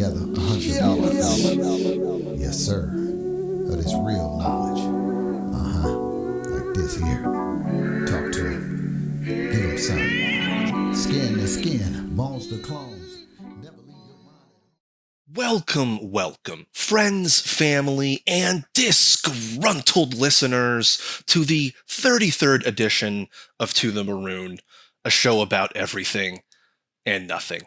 together 100 years. Yes, sir. That is real knowledge. Like this here. Talk to him. Give him something. Skin to skin, bones to clones. Never leave your mind. Welcome, friends, family, and disgruntled listeners to the 33rd edition of To the Maroon, a show about everything and nothing.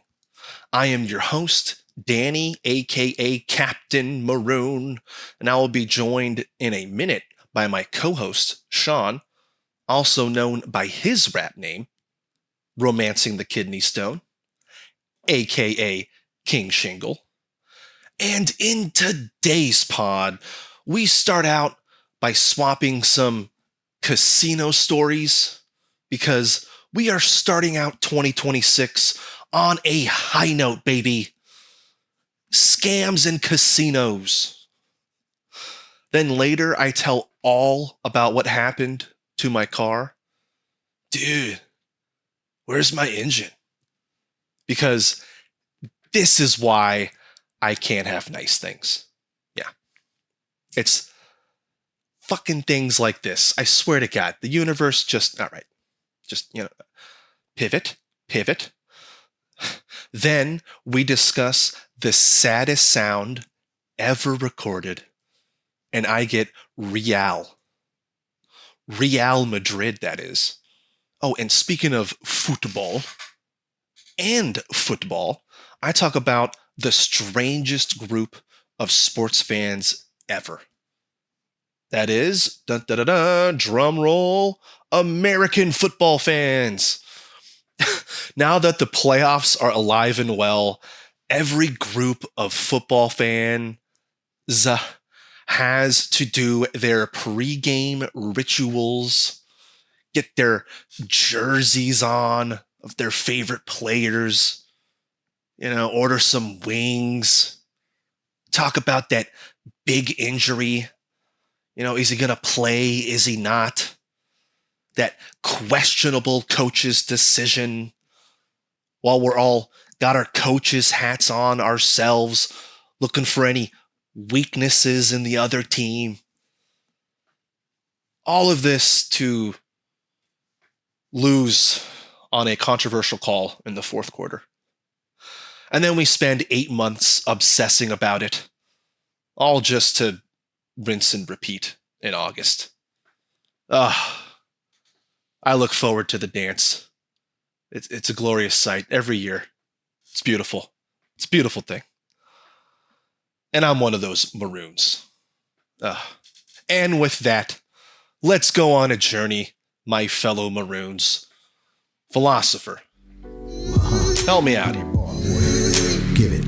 I am your host, Danny, aka Captain Maroon, and I will be joined in a minute by my co-host, Sean, also known by his rap name, Romancing the Kidney Stone, aka King Shingle. And in today's pod, we start out by swapping some casino stories because we are starting out 2026 on a high note, baby. Scams and casinos. Then later, I tell all about what happened to my car. Dude, where's my engine? Because this is why I can't have nice things. Yeah. It's fucking things like this. I swear to God, the universe just, all right. Just, pivot. Then we discuss the saddest sound ever recorded. And I get Real Madrid, that is. Oh, and speaking of football, I talk about the strangest group of sports fans ever. That is, drum roll, American football fans. Now that the playoffs are alive and well, every group of football fans has to do their pregame rituals, get their jerseys on of their favorite players, order some wings, talk about that big injury. Is he going to play? Is he not? That questionable coach's decision while we're all got our coach's hats on ourselves, looking for any weaknesses in the other team. All of this to lose on a controversial call in the fourth quarter. And then we spend 8 months obsessing about it, all just to rinse and repeat in August. I look forward to the dance. It's a glorious sight every year. It's beautiful. It's a beautiful thing. And I'm one of those Maroons. And with that, let's go on a journey, my fellow Maroons. Philosopher, help me out here. Give it.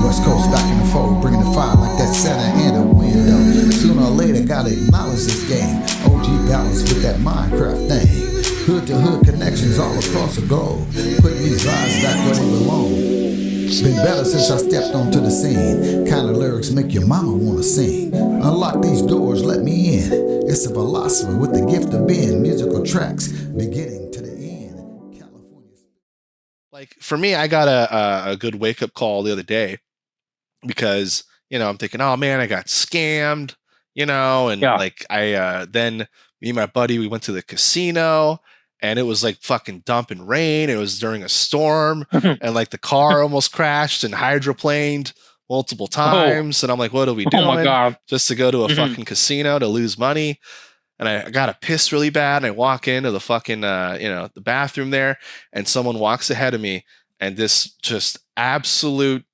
West Coast back in the fold, bringing the fire like that Saturn and a window. Sooner or later, gotta acknowledge this game. OG balance with that Minecraft thing. Hood to hood connections all across the globe. Putting these vibes back where they belong. Been better since I stepped onto the scene. Kind of lyrics make your mama wanna sing. Unlock these doors, let me in. It's a philosopher with the gift of being. Musical tracks beginning to the end. California. Like, for me, I got a good wake-up call the other day because, I'm thinking, oh man, I got scammed, then me and my buddy, we went to the casino and it was like fucking dumping rain. It was during a storm and like the car almost crashed and hydroplaned multiple times. And I'm like, what are we doing? Oh my God. Just to go to a fucking casino to lose money. And I got to piss really bad. And I walk into the fucking, the bathroom there, and someone walks ahead of me, and this just absolute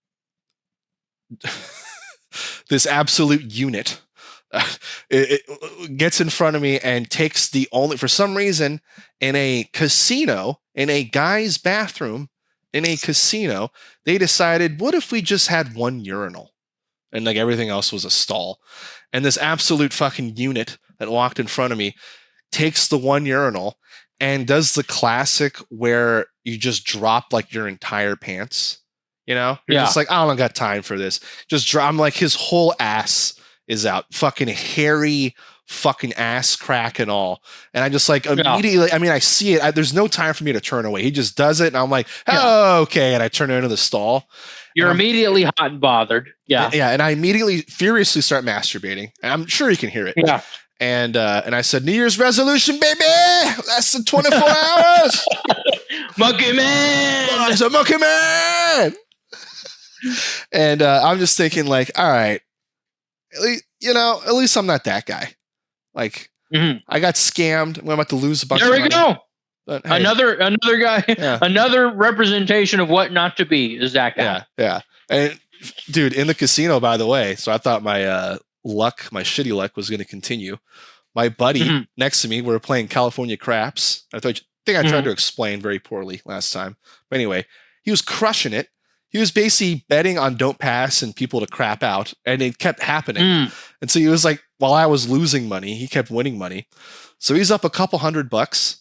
unit it gets in front of me and takes for some reason, in a casino, in a guy's bathroom, in a casino, they decided, what if we just had one urinal? And like everything else was a stall. And this absolute fucking unit that walked in front of me takes the one urinal and does the classic where you just drop like your entire pants. You're just like, I don't got time for this. Just drop. I'm like, his whole ass is out. Fucking hairy, fucking ass crack and all. And I just like immediately, I mean, I see it. There's no time for me to turn away. He just does it. And I'm like, oh, okay. And I turn into the stall. You're immediately hot and bothered. Yeah. Yeah. And I immediately furiously start masturbating. And I'm sure you can hear it. Yeah. And I said, New Year's resolution, baby. Less than 24 hours. Monkey man. Oh, it's a monkey man. And I'm just thinking like, all right, at least I'm not that guy. Like, I got scammed. I'm about to lose a bunch of money. There we go. But, hey, another guy, another representation of what not to be is that guy. Yeah. And dude, in the casino, by the way, so I thought my my shitty luck was going to continue. My buddy next to me, we were playing California Craps. I think I tried to explain very poorly last time. But anyway, he was crushing it. He was basically betting on don't pass and people to crap out, and it kept happening. And so he was like, while I was losing money, he kept winning money. So he's up a couple $100,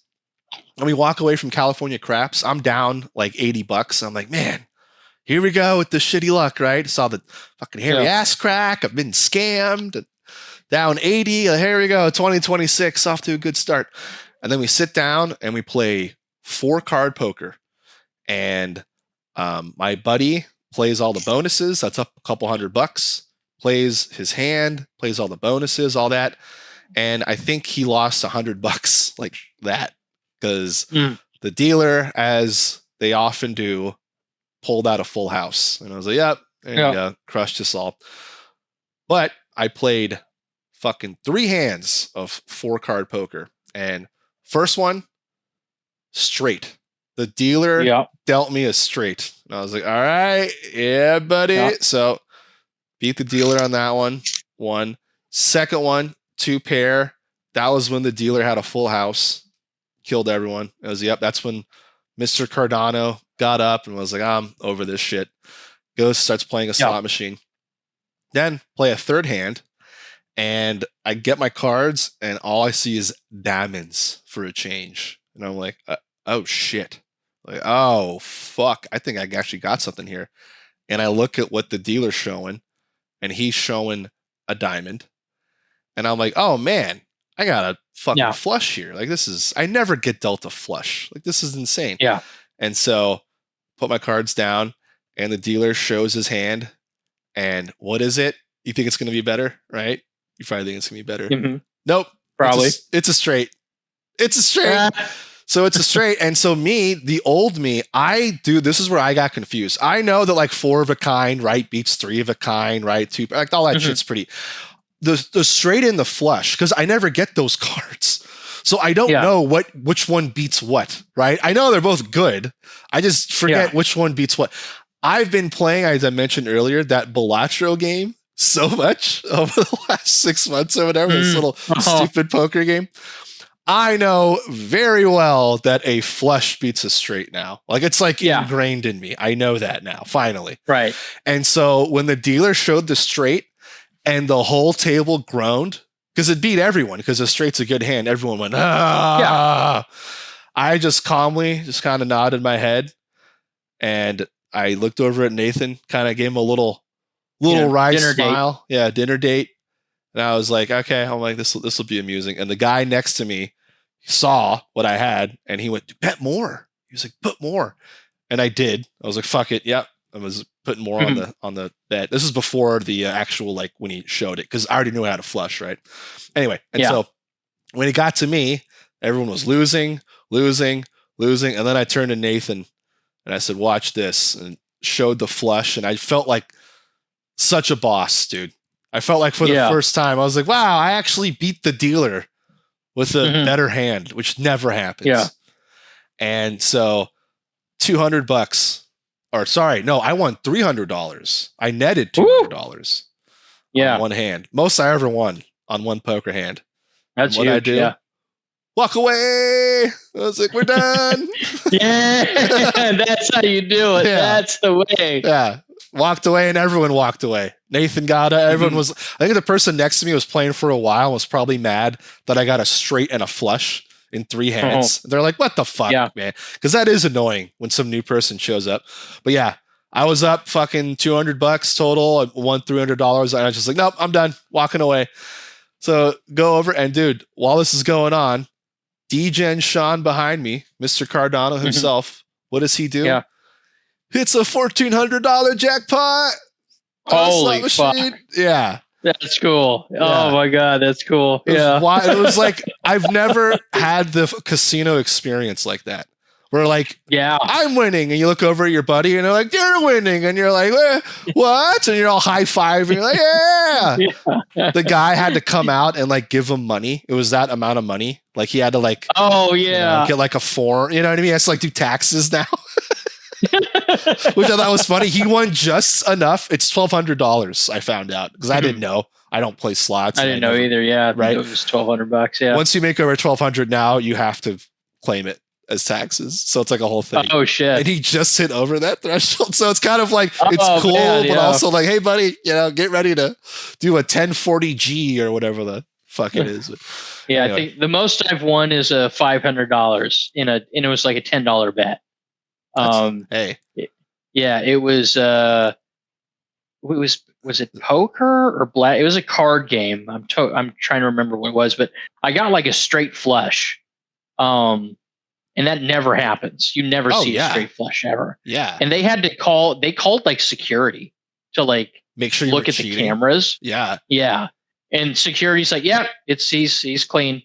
and we walk away from California Craps. I'm down like $80. I'm like, man, here we go with the shitty luck, right? Saw the fucking hairy ass crack. I've been scammed. Down 80. Here we go. 2026 off to a good start. And then we sit down and we play 4-card poker. And my buddy plays all the bonuses. That's up a couple $100. Plays his hand, plays all the bonuses, all that. And I think he lost $100 like that because the dealer, as they often do, pulled out a full house. And I was like, yep, there you go. Crushed us all. But I played fucking 3 hands of 4-card poker. And first one, straight. The dealer dealt me a straight. And I was like, all right, yeah, buddy. Yep. So beat the dealer on that one. 1. Second one, 2 pair. That was when the dealer had a full house. Killed everyone. It was, that's when Mr. Cardano got up and was like, I'm over this shit. Goes, starts playing a slot machine. Then play a third hand. And I get my cards, and all I see is diamonds for a change. And I'm like, oh, shit. Like, oh, fuck. I think I actually got something here. And I look at what the dealer's showing, and he's showing a diamond. And I'm like, oh, man, I got a fucking flush here. Like, I never get dealt a flush. Like, this is insane. Yeah. And so put my cards down, and the dealer shows his hand. And what is it? You think it's going to be better, right? You probably think it's going to be better. Nope. Probably. It's a straight. It's a straight. So it's a straight. And so me, the old me, this is where I got confused. I know that like 4 of a kind, right, beats 3 of a kind, right? 2, like all that shit's pretty. The straight in the flush, because I never get those cards. So I don't know which one beats what, right? I know they're both good. I just forget which one beats what. I've been playing, as I mentioned earlier, that Balatro game so much over the last 6 months or whatever, this little stupid poker game. I know very well that a flush beats a straight now. Like, it's like ingrained in me. I know that now, finally. Right. And so when the dealer showed the straight and the whole table groaned, because it beat everyone, because the straight's a good hand, everyone went, ah. I just calmly just kind of nodded my head, and I looked over at Nathan, kind of gave him a little wry smile. Date. Yeah, dinner date. And I was like, okay, I'm like, this will be amusing. And the guy next to me saw what I had, and he went, bet more. He was like, put more. And I did. I was like, fuck it. Yep. I was putting more on the bet. This is before the actual, like, when he showed it, because I already knew how to flush, right? Anyway, and so when it got to me, everyone was losing. And then I turned to Nathan and I said, watch this, and showed the flush. And I felt like such a boss, dude. I felt like for the first time, I was like, wow, I actually beat the dealer with a better hand, which never happens. Yeah. And so $200, or sorry, no, I won $300. I netted $200 on one hand. Most I ever won on one poker hand. That's what huge, I do. Walk away. I was like, we're done. That's how you do it. That's the way. Yeah. Walked away, and everyone walked away. Nathan got it. Everyone was, I think the person next to me was playing for a while and was probably mad that I got a straight and a flush in 3 hands. They're like, what the fuck, man? Because that is annoying when some new person shows up. But yeah, I was up fucking $200 total. I won $300. And I was just like, nope, I'm done. Walking away. So go over and dude, while this is going on, D-Gen Sean behind me, Mr. Cardano himself, what does he do? Yeah. It's a $1,400 jackpot. Holy fuck. Yeah. That's cool. Yeah. Oh my God, that's cool. It was like, I've never had the casino experience like that. Where like, I'm winning, and you look over at your buddy, and they're like, "You're winning," and you're like, "What?" And you're all high five, and you're like, "Yeah." The guy had to come out and like give him money. It was that amount of money. Like he had to like, get like a form. You know what I mean? He has to like do taxes now. Which I thought was funny. He won just enough. It's $1,200. I found out because I didn't know. I don't play slots. I didn't know either. Yeah, right. It was $1,200. Yeah. Once you make over $1,200 now, you have to claim it as taxes. So it's like a whole thing. Oh shit. And he just hit over that threshold. So it's kind of like, it's cool, but also like, hey buddy, get ready to do a 1040G or whatever the fuck it is. Yeah. Anyway. I think the most I've won is a $500 and it was like a $10 bet. Was it poker or black? It was a card game. I'm trying to remember what it was, but I got like a straight flush. And that never happens. You never see a straight flush ever. Yeah. And they called like security to like make sure you look at cheating. The cameras. Yeah. Yeah. And security's like, he's clean.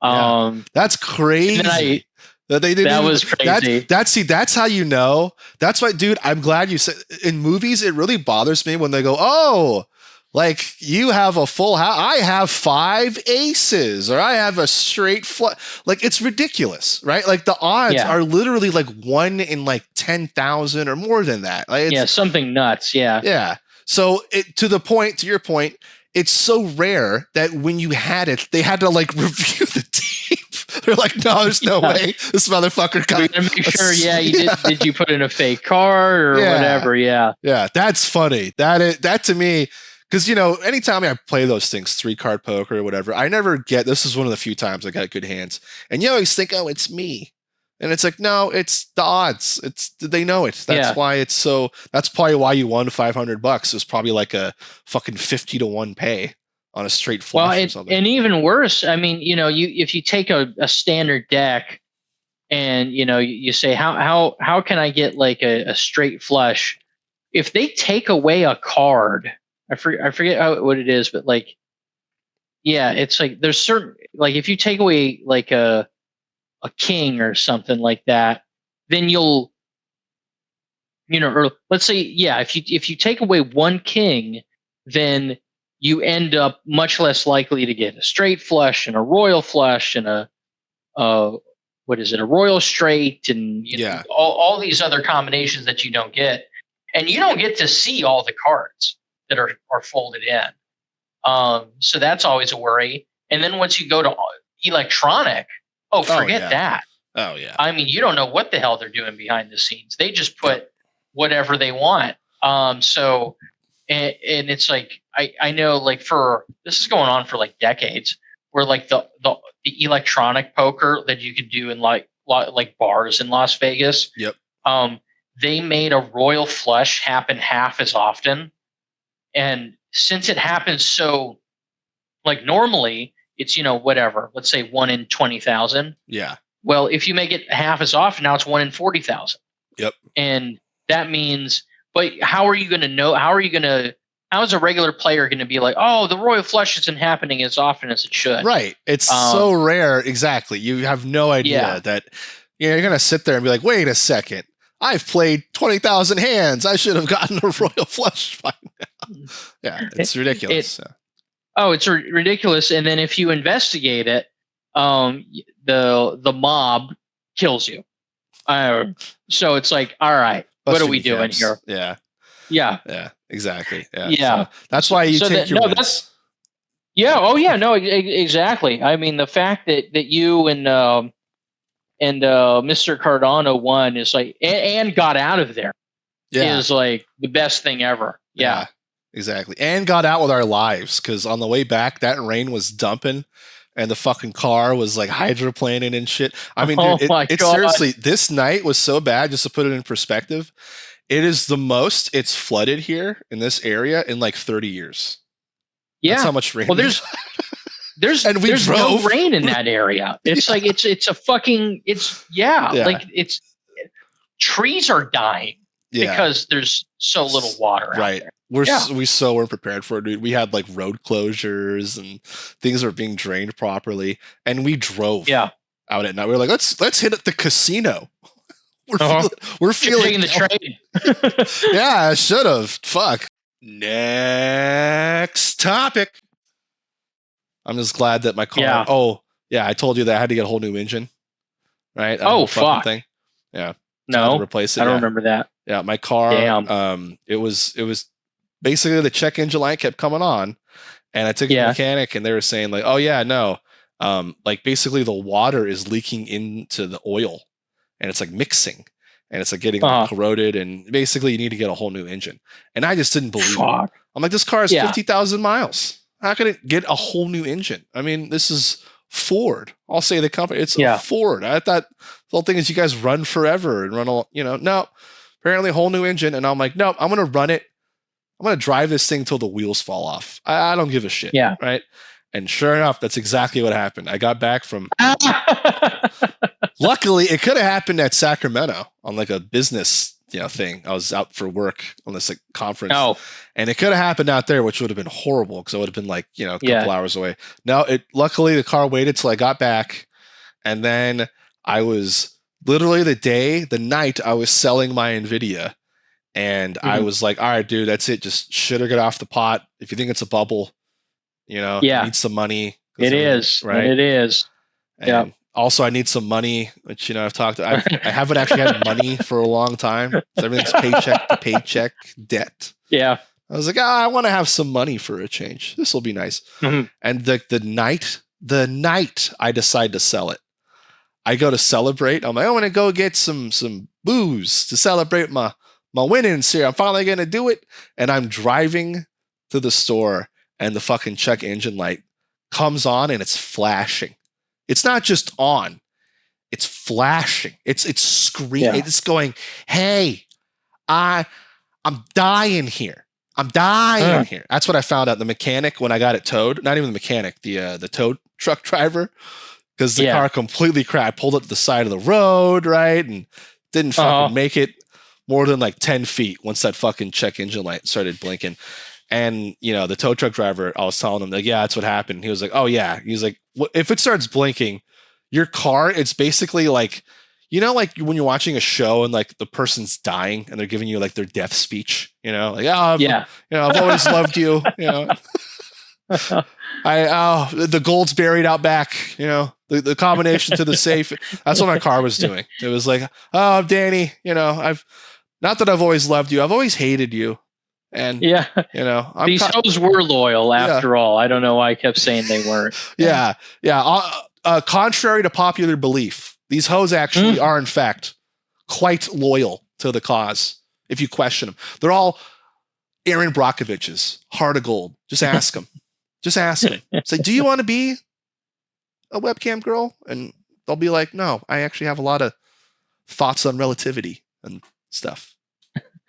That's crazy. That was crazy. That's how you know. That's why, dude, I'm glad you said in movies, it really bothers me when they go, oh, like you have a full house. I have 5 aces or I have a straight flush. Like it's ridiculous, right? Like the odds are literally like 1 in like 10,000 or more than that. Like something nuts. Yeah. Yeah. So to your point, it's so rare that when you had it, they had to like review the tape. They're like, no, there's no way this motherfucker got. We gotta make sure, did you put in a fake card or whatever? Yeah. Yeah, that's funny. That to me, because anytime I play those things, 3-card poker or whatever, I never get. This is one of the few times I got good hands, and you always think, oh, it's me, and it's like, no, it's the odds. They know it. That's why it's so. That's probably why you won $500. It was probably like a fucking 50 to 1 pay on a straight flush or something. And even worse, I mean, if you take a standard deck and you say how can I get like a straight flush? If they take away a card, I forget what it is, but like, it's like there's certain, like if you take away like a king or something like that, then you'll, or let's say, if you take away 1 king, then you end up much less likely to get a straight flush and a royal flush and a royal straight and all these other combinations that you don't get, and you don't get to see all the cards that are folded in. So that's always a worry. And then once you go to electronic, forget that. Oh yeah. I mean, you don't know what the hell they're doing behind the scenes. They just put whatever they want. And it's like, I know like this is going on for like decades, where like the electronic poker that you could do in like bars in Las Vegas. Yep. They made a royal flush happen half as often. And since it happens so, like normally it's, whatever, let's say 1 in 20,000. Yeah. Well, if you make it half as often, now it's 1 in 40,000. Yep. And that means, but how are you going to know? How is a regular player going to be like, oh, the royal flush isn't happening as often as it should? Right. It's so rare. Exactly. You have no idea that you're going to sit there and be like, wait a second. I've played 20,000 hands. I should have gotten a royal flush by now. Yeah, it's ridiculous. It's ridiculous. And then if you investigate it, the mob kills you. So it's like, all right, what are we doing here? Yeah. Yeah. Yeah. Exactly. Yeah. Yeah. So that's why you take your wins. Yeah. Oh yeah. No. Exactly. I mean, the fact that you and Mr. Cardano won is like and got out of there is like the best thing ever. Yeah. Exactly. And got out with our lives, because on the way back, that rain was dumping. And the fucking car was like hydroplaning and shit. I mean, dude, it's seriously, this night was so bad, just to put it in perspective. It is the most it's flooded here in this area in like 30 years. Yeah. That's how much rain. Well, And we there's drove. no rain in that area. It's like it's a fucking like it's trees are dying because there's so little water out there. We so weren't prepared for it, dude. We had like road closures and things were being drained properly, and we drove out at night. We were like, let's hit at the casino. We're feeling taking the train. Yeah, I should have. Fuck. Next topic. I'm just glad that my car. Yeah. Oh, yeah. I told you that I had to get a whole new engine. Right. That whole fucking fuck. thing. Yeah. No, I had to replace it. I don't remember that. Yeah, my car. Damn. It was basically the check engine light kept coming on, and I took it to the mechanic, and they were saying like, oh yeah, no, like basically the water is leaking into the oil, and it's like mixing, and it's like getting corroded, and basically you need to get a whole new engine. And I just didn't believe it. I'm like, this car has 50,000 miles. How can it get a whole new engine? I mean, this is Ford. I'll say the company. It's a Ford. I thought the whole thing is you guys run forever and run all, no, apparently a whole new engine. And I'm like, no, I'm going to run it. I'm going to drive this thing till the wheels fall off. I don't give a shit. Yeah. Right. And sure enough, that's exactly what happened. I got back from, luckily it could have happened at Sacramento on like a business thing. I was out for work on this like conference, and it could have happened out there, which would have been horrible because I would have been like a couple hours away. No, luckily the car waited till I got back, and then I was literally the night I was selling my NVIDIA, and I was like, all right, dude, that's it. Just shit or get off the pot. If you think it's a bubble, you need some money. It is right. It is. Yeah. Also, I need some money, which I haven't actually had money for a long time. So everything's paycheck to paycheck debt. Yeah. I was like, I want to have some money for a change. This will be nice. Mm-hmm. And the night I decide to sell it, I go to celebrate. I'm like, I want to go get some booze to celebrate my winnings here. I'm finally going to do it. And I'm driving to the store, and the fucking check engine light comes on, and it's flashing. It's not just on, it's flashing. It's screaming. Yeah. It's going, hey, I'm dying here. I'm dying here. That's what I found out. The mechanic, when I got it towed, not even the mechanic, the tow truck driver, because the car completely crashed. Pulled it to the side of the road, right? And didn't fucking make it more than like 10 feet once that fucking check engine light started blinking. And, the tow truck driver, I was telling him, like, yeah, that's what happened. He was like, oh, yeah. He's like, if it starts blinking, your car, it's basically like, like when you're watching a show and like the person's dying and they're giving you like their death speech, like, I've always loved you, the gold's buried out back, the combination to the safe. That's what my car was doing. It was like, oh, Danny, I've always loved you. I've always hated you. And these shows were loyal after all. I don't know why I kept saying they weren't. Contrary to popular belief, these hoes actually are in fact quite loyal to the cause. If you question them, they're all Aaron Brockovich's, heart of gold. Just ask them. Just ask them. Say, do you want to be a webcam girl? And they'll be like, no, I actually have a lot of thoughts on relativity and stuff.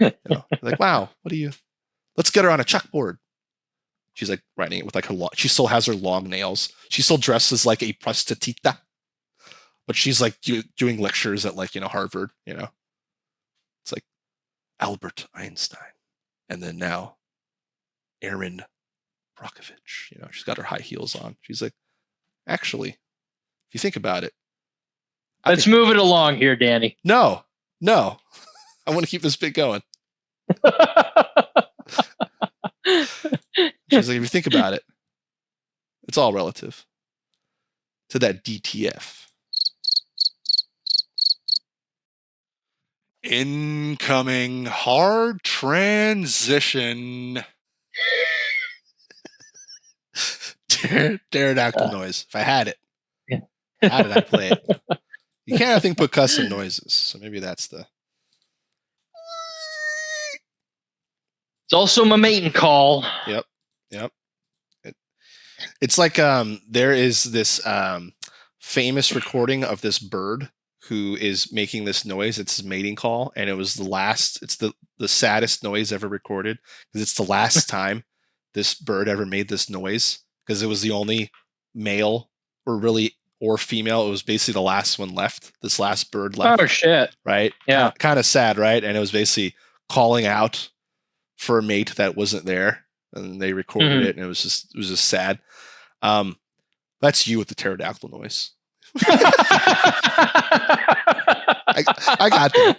Like, wow, what do you? Let's get her on a chalkboard. She's like writing it with like her she still has her long nails. She still dresses like a prostituta, but she's like doing lectures at like, Harvard, It's like Albert Einstein. And then now Aaron Brockovich, she's got her high heels on. She's like, actually, if you think about it. Let's move it along here, Danny. No. I want to keep this bit going. She's like, if you think about it, it's all relative to that DTF. Incoming hard transition. Pterodactyl noise. If I had it, how did I play it? You can't, I think, put custom noises. So maybe that's the. It's also my mating call. Yep. It's like there is this famous recording of this bird who is making this noise. It's his mating call, and it was it's the saddest noise ever recorded because it's the last time this bird ever made this noise because it was the only male or female. It was basically the last one left. This last bird left. Oh shit! Right? Yeah. Kind of sad, right? And it was basically calling out for a mate that wasn't there, and they recorded it, and it was just sad. That's you with the pterodactyl noise. I got that.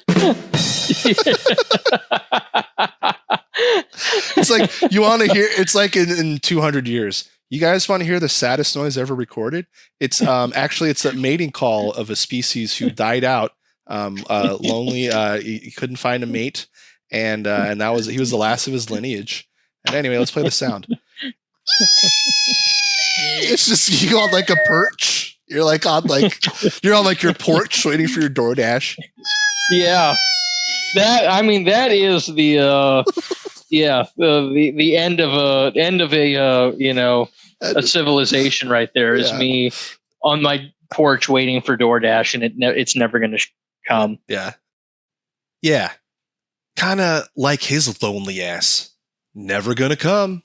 It's like you want to hear. It's like in 200 years. You guys want to hear the saddest noise ever recorded? It's actually it's a mating call of a species who died out, lonely. He couldn't find a mate, and he was the last of his lineage. And anyway, let's play the sound. It's just you on like a perch. You're on your porch waiting for your DoorDash. Yeah, that is the the end of a civilization right there. Is me on my porch waiting for DoorDash, and it's never going to come. Yeah, kind of like his lonely ass, never gonna come.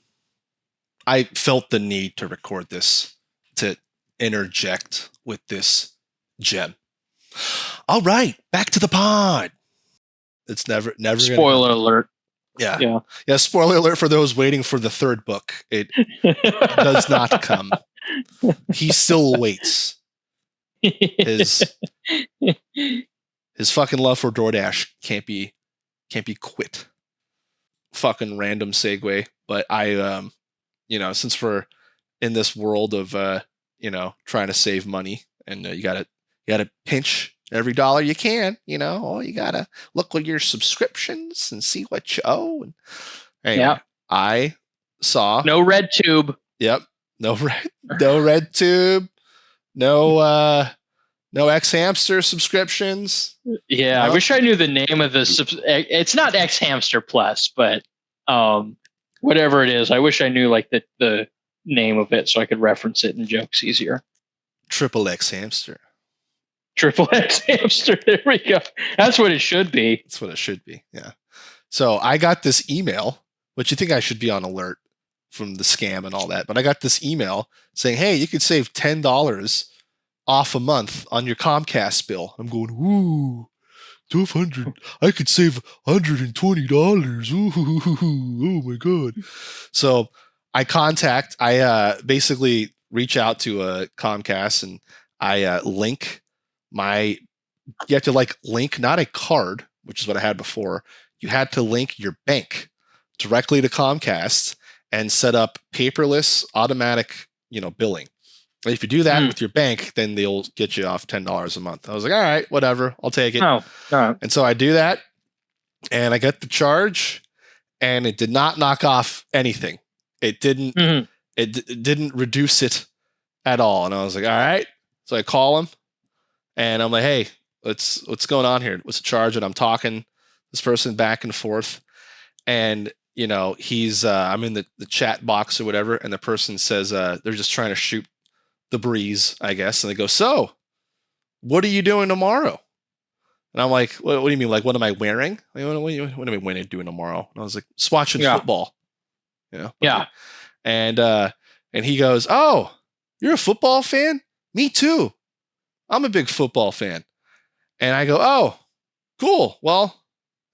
I felt the need to record this, to interject with this gem. All right, back to the pod. It's never Spoiler alert. Yeah. Spoiler alert for those waiting for the third book. It does not come. He still waits. His fucking love for DoorDash can't be quit. Fucking random segue, but I since we're in this world of trying to save money, and you gotta pinch every dollar you can, you gotta look at your subscriptions and see what you owe. And anyway, I saw no red tube. Yep, no red tube, no X Hamster subscriptions. Yeah, I wish I knew the name of the. It's not X Hamster Plus, but whatever it is, I wish I knew like the name of it so I could reference it in jokes easier. Triple X Hamster. Triple X Hamster. There we go. That's what it should be. That's what it should be. Yeah. So I got this email, which you think I should be on alert from the scam and all that, but I got this email saying, "Hey, you could save $10 off a month on your Comcast bill." I'm going, "Ooh, 1,200. I could save $120. Ooh, oh my god!" So I basically reach out to Comcast, and I link my. You have to link not a card, which is what I had before. You had to link your bank directly to Comcast and set up paperless automatic, billing. And if you do that with your bank, then they'll get you off $10 a month. I was like, all right, whatever, I'll take it. And so I do that, and I get the charge, and it did not knock off anything. It didn't. It didn't reduce it at all. And I was like, all right. So I call him, and I'm like, hey, what's going on here? What's the charge? And I'm talking this person back and forth, and he's I'm in the chat box or whatever, and the person says they're just trying to shoot the breeze, I guess. And they go, "So, what are you doing tomorrow?" And I'm like, what do you mean? Like, what am I wearing? Like, what am I going to do tomorrow? And I was like, just watching football. Yeah. And he goes, "Oh, you're a football fan? Me too. I'm a big football fan." And I go, "Oh, cool. Well,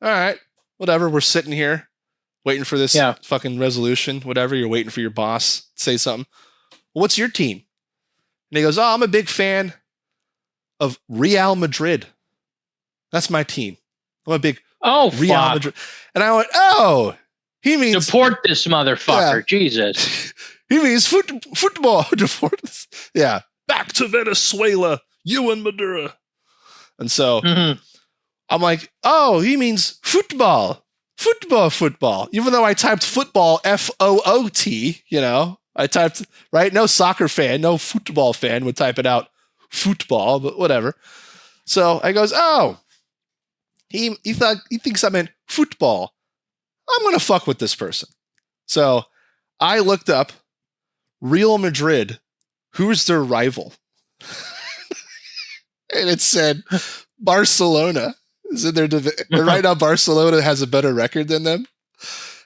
all right, whatever. We're sitting here waiting for this fucking resolution, whatever. You're waiting for your boss to say something. Well, what's your team?" And he goes, "Oh, I'm a big fan of Real Madrid. That's my team. I'm a big Real Madrid." And I went, "Oh, he means deport this motherfucker." Yeah. Jesus. He means football. Deport this. Yeah. Back to Venezuela. You and Madura. And so I'm like, "Oh, he means football. Football. Even though I typed football, FOOT, I typed, right? No soccer fan, no football fan would type it out football, but whatever. So I goes, "Oh, he thinks I meant football. I'm going to fuck with this person." So I looked up Real Madrid, who's their rival? And it said Barcelona. Is in their right now, Barcelona has a better record than them.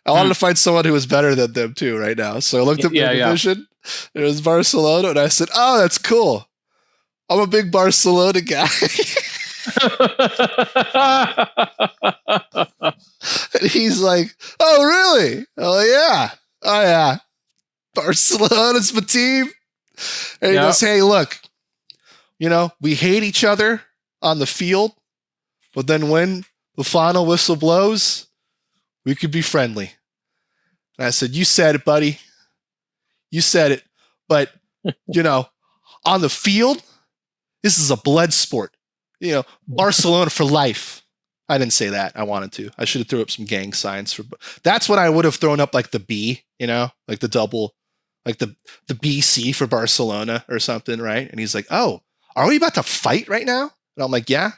I wanted to find someone who was better than them too right now. So I looked up their division. It was Barcelona, and I said, "Oh, that's cool. I'm a big Barcelona guy." And he's like, "Oh, really? Oh, yeah. Oh, yeah. Barcelona's my team." And he goes, "Hey, look, we hate each other on the field, but then when the final whistle blows, we could be friendly." And I said, "You said it, buddy. You said it. But, on the field, this is a blood sport. Barcelona for life." I didn't say that. I wanted to. I should have thrown up some gang signs that's what I would have thrown up, like the B, like the double, like the BC for Barcelona or something, right? And he's like, "Oh, are we about to fight right now?" And I'm like, "Yeah,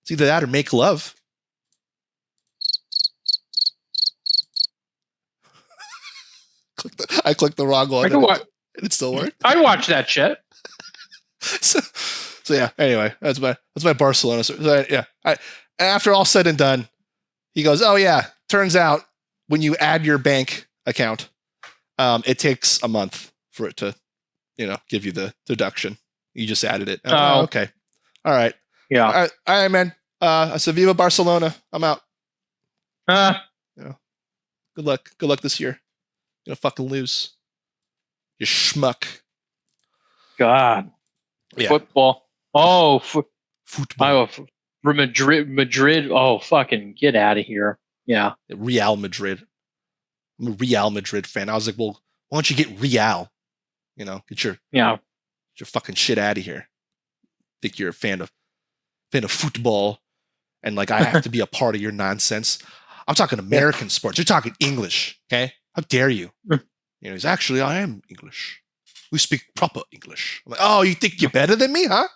it's either that or make love." I clicked the wrong one. And it still worked. I watched that shit. So yeah. Anyway, that's my Barcelona. So yeah. After all said and done, he goes, "Oh yeah, turns out when you add your bank account, it takes a month for it to, give you the deduction. You just added it." Oh, okay. All right. Yeah. All right, man. I said, "Viva Barcelona. I'm out." Good luck. Good luck this year. You're gonna fucking lose. You schmuck. God. Yeah. Football. Oh, Football. Madrid. Oh, fucking get out of here. Yeah. Real Madrid. I'm a Real Madrid fan. I was like, well, why don't you get Real? Get your fucking shit out of here. Think you're a fan of football, and like I have to be a part of your nonsense. I'm talking American sports. You're talking English, okay? How dare you? He's actually, I am English. We speak proper English. I'm like, oh, you think you're better than me, huh?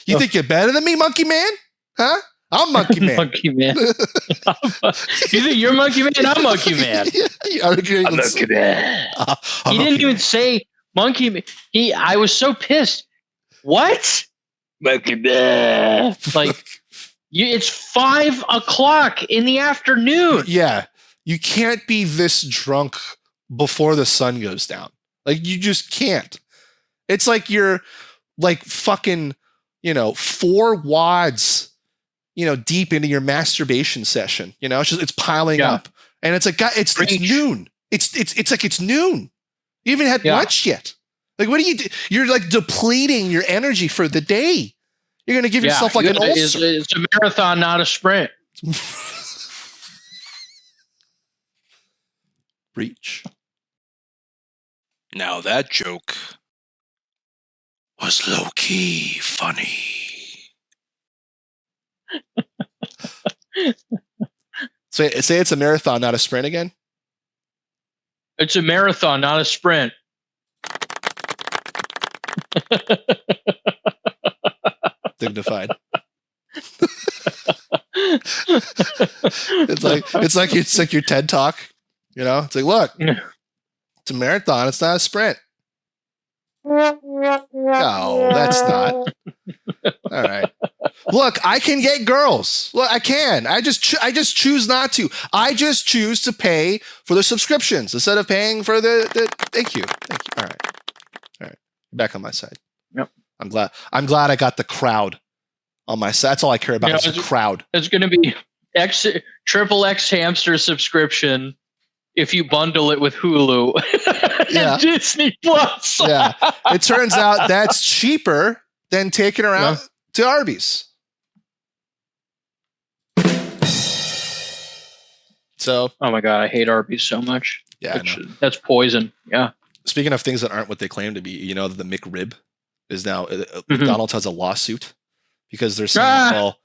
You think you're better than me, monkey man? Huh? I'm monkey man. Monkey man. You think you're monkey man? I'm monkey man. I'm monkey man. He didn't even say monkey man. I was so pissed. What? Monkey man. Like, it's 5 o'clock in the afternoon. Yeah. You can't be this drunk before the sun goes down. Like, you just can't. It's like you're like fucking, 4 wads, deep into your masturbation session. It's piling up. And it's like, God, it's noon. It's like it's noon. You haven't had lunch yet. Like, what do you do? You're like depleting your energy for the day. You're going to give yourself like an ulcer. It's a marathon, not a sprint. Breach. Now that joke was low-key funny. Say it's a marathon, not a sprint again? It's a marathon, not a sprint. Dignified. It's like your TED talk. It's like, look, it's a marathon. It's not a sprint. No, that's not. All right. Look, I can get girls. Look, I can. I just choose not to. I just choose to pay for the subscriptions instead of paying for the. Thank you. All right. Back on my side. Yep. I'm glad I got the crowd on my side. That's all I care about is the crowd. It's going to be triple X hamster subscription if you bundle it with Hulu and Disney Plus. Yeah. It turns out that's cheaper than taking her out to Arby's. So, oh my God, I hate Arby's so much. Yeah, that's poison. Yeah. Speaking of things that aren't what they claim to be, the McRib is now McDonald's has a lawsuit because they're saying, well,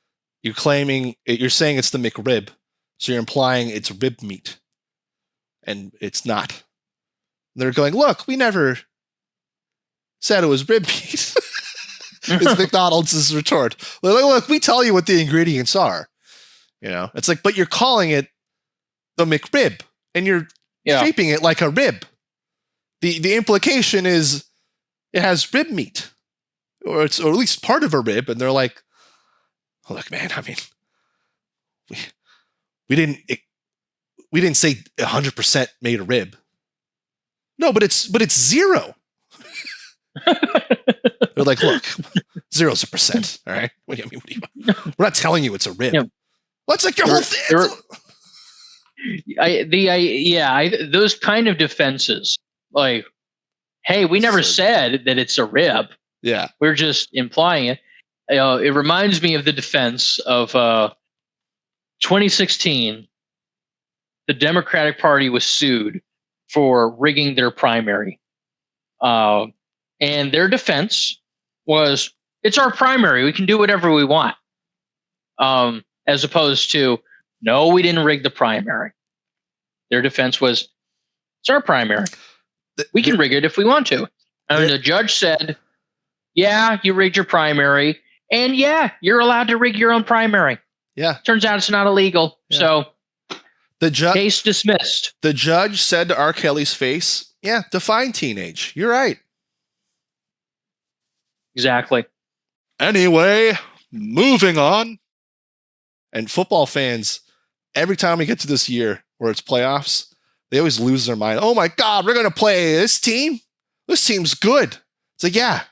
you're saying it's the McRib, so you're implying it's rib meat, and it's not. They're going, look, we never said it was rib meat. It's McDonald's' retort. They're like, look, we tell you what the ingredients are. It's like, but you're calling it the McRib, and you're shaping it like a rib. The implication is it has rib meat, or at least part of a rib, and they're like, oh, look, man, I mean, we didn't say 100% made a rib. No, but it's zero. They're like, look, 0's a percent. All right. What do you mean? We're not telling you it's a rib. Yeah. What's like your whole thing? Those kind of defenses, like, hey, we never said that it's a rib. Yeah. We're just implying it. It reminds me of the defense of 2016. The Democratic Party was sued for rigging their primary. And their defense was, it's our primary. We can do whatever we want. As opposed to, no, we didn't rig the primary. Their defense was, it's our primary. We can rig it if we want to. And the judge said, yeah, you rigged your primary. And yeah, you're allowed to rig your own primary. Yeah. Turns out it's not illegal. Yeah. So the case dismissed. The judge said to R. Kelly's face, yeah, define teenage. You're right. Exactly. Anyway, moving on. And football fans, every time we get to this year where it's playoffs, they always lose their mind. Oh my God, we're going to play this team? This team's good. It's like, yeah,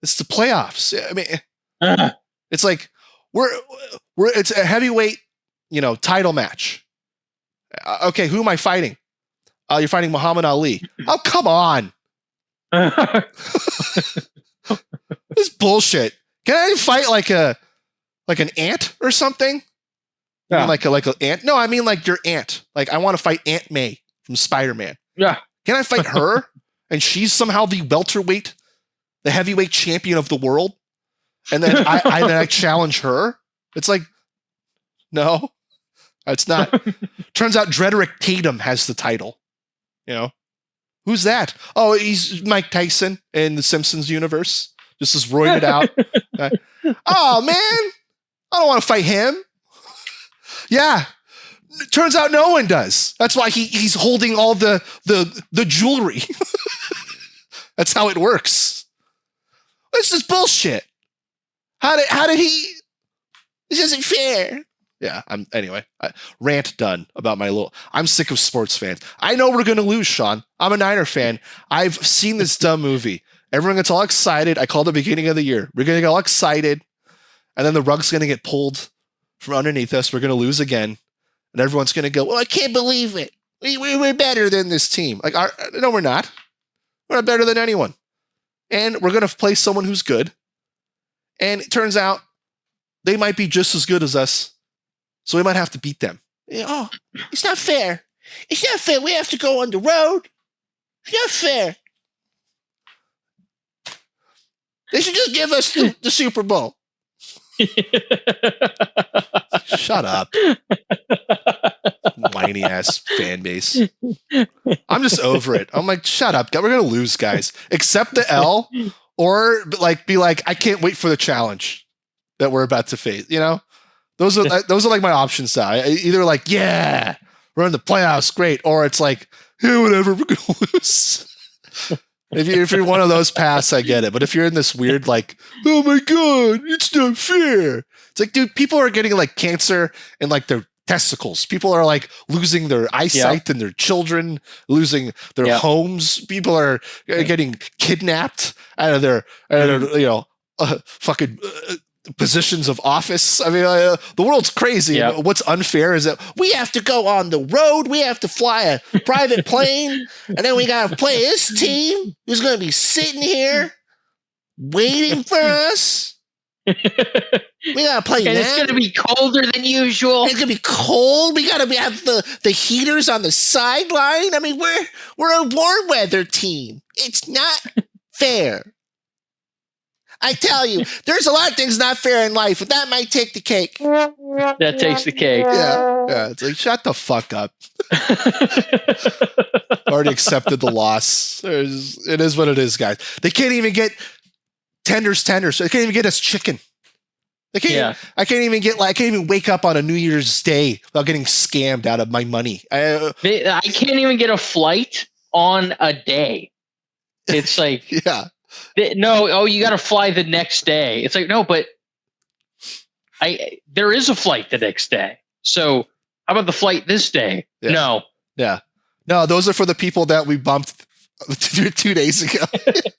it's the playoffs. I mean, it's like, it's a heavyweight, title match. Okay, who am I fighting? You're fighting Muhammad Ali. Oh, come on. This bullshit. Can I fight like an ant or something? Yeah. Like an ant? No, I mean like your aunt. Like I want to fight Aunt May from Spider-Man. Yeah. Can I fight her? And she's somehow the welterweight, the heavyweight champion of the world. And then I challenge her. It's like, no, it's not. Turns out Drederick Tatum has the title. Who's that? Oh, he's Mike Tyson in the Simpsons universe. Just as roided out. Oh man, I don't want to fight him. Yeah. Turns out no one does. That's why he's holding all the jewelry. That's how it works. This is bullshit. How did he? This isn't fair. Yeah. Anyway. Rant done about my little. I'm sick of sports fans. I know we're gonna lose, Sean. I'm a Niner fan. I've seen this dumb movie. Everyone gets all excited. I call it the beginning of the year. We're gonna get all excited, and then the rug's gonna get pulled from underneath us. We're gonna lose again, and everyone's gonna go, "Well, I can't believe it. We're better than this team." Like, no, we're not. We're not better than anyone, and we're gonna play someone who's good. And it turns out they might be just as good as us, so we might have to beat them. Oh, it's not fair. It's not fair. We have to go on the road. It's not fair. They should just give us the Super Bowl. Shut up. Whiny ass fan base. I'm just over it. I'm like, shut up. We're going to lose, guys. Accept the L or be like, I can't wait for the challenge that we're about to face. Those are like my options now. Either like, yeah, we're in the playoffs. Great. Or it's like, yeah, whatever. We're going to lose. If you're one of those paths, I get it. But if you're in this weird, like, oh my God, it's not fair. It's like, dude, people are getting like cancer in like their testicles. People are like losing their eyesight and their children, losing their homes. People are getting kidnapped out of their, fucking positions of office. I mean, the world's crazy. Yep. What's unfair is that we have to go on the road. We have to fly a private plane. And then we got to play this team who's going to be sitting here waiting for us. We got to play and it's going to be colder than usual. It's going to be cold. We got to have the heaters on the sideline. I mean, we're a warm weather team. It's not fair. I tell you, there's a lot of things not fair in life, but that might take the cake. That takes the cake. Yeah. It's like, shut the fuck up. Already accepted the loss. It is what it is, guys. They can't even get tenders. They can't even get us chicken. They can't. I can't even wake up on a New Year's Day without getting scammed out of my money. I can't even get a flight on a day. It's like, yeah. No, you got to fly the next day. It's like, no, but there is a flight the next day. So how about the flight this day? Yeah. No. Yeah. No, those are for the people that we bumped 2 days ago.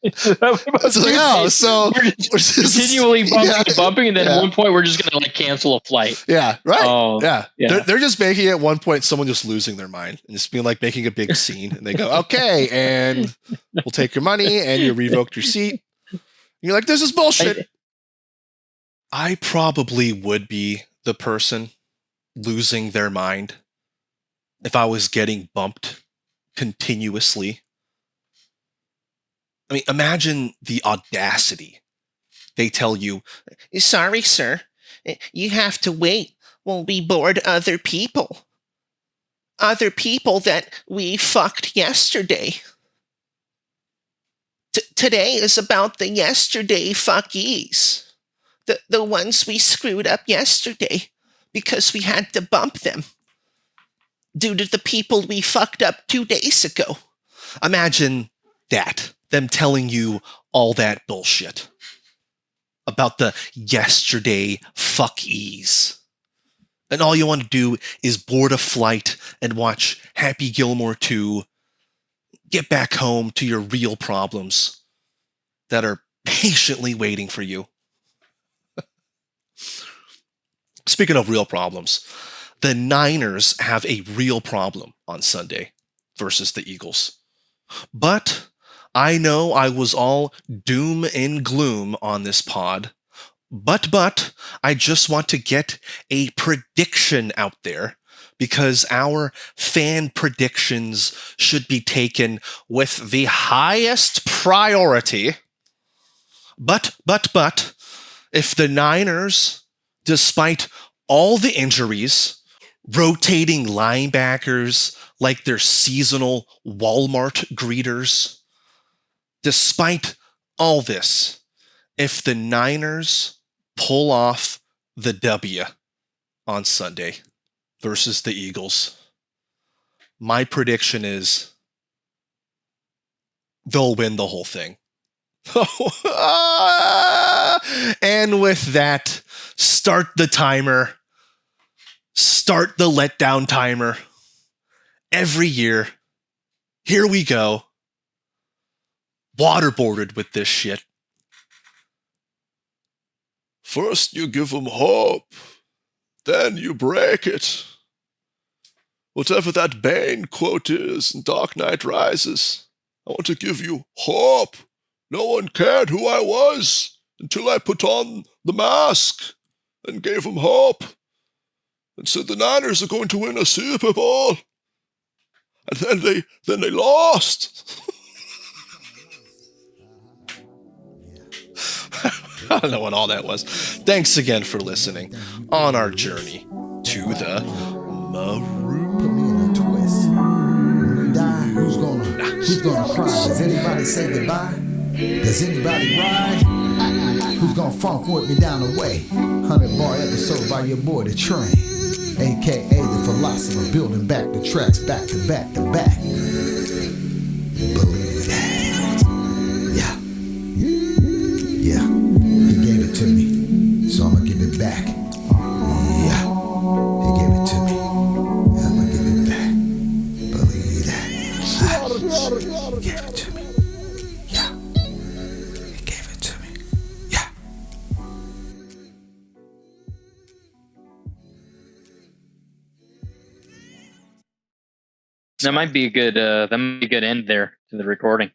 It's like, oh, so we're just continually bumping and bumping, and then at one point we're just gonna like cancel a flight. Yeah, right. Yeah. Yeah. They're just making it at one point someone just losing their mind and just being like making a big scene, and they go, okay, and we'll take your money and you revoked your seat. And you're like, this is bullshit. I probably would be the person losing their mind if I was getting bumped continuously. I mean, imagine the audacity. They tell you, sorry, sir, you have to wait. We'll be bored other people. Other people that we fucked yesterday. Today is about the yesterday fuckies. The ones we screwed up yesterday because we had to bump them due to the people we fucked up 2 days ago. Imagine that. Them telling you all that bullshit about the yesterday fuckies. And all you want to do is board a flight and watch Happy Gilmore 2, get back home to your real problems that are patiently waiting for you. Speaking of real problems, the Niners have a real problem on Sunday versus the Eagles. But I know I was all doom and gloom on this pod, but I just want to get a prediction out there because our fan predictions should be taken with the highest priority. But, if the Niners, despite all the injuries, rotating linebackers like they're seasonal Walmart greeters, despite all this, if the Niners pull off the W on Sunday versus the Eagles, my prediction is they'll win the whole thing. And with that, start the timer. Start the letdown timer. Every year, here we go. Waterboarded with this shit. First you give them hope, then you break it. Whatever that Bane quote is in Dark Knight Rises, I want to give you hope. No one cared who I was until I put on the mask and gave them hope and said the Niners are going to win a Super Bowl. And then they lost. I don't know what all that was. Thanks again for listening on our journey to the Maroon. Put me in a twist. When we die, who's gonna cry? Does anybody say goodbye? Does anybody ride? Who's gonna funk with me down the way? 100-bar episode by your boy The Train, aka the Philosopher, building back the tracks back to back to back. Believe that. Yeah. He gave it to me, so I'ma give it back. Yeah. He gave it to me. I'ma give it back. Believe that. He gave it to me. Yeah. He gave it to me. Yeah. That might be a good end there to the recording.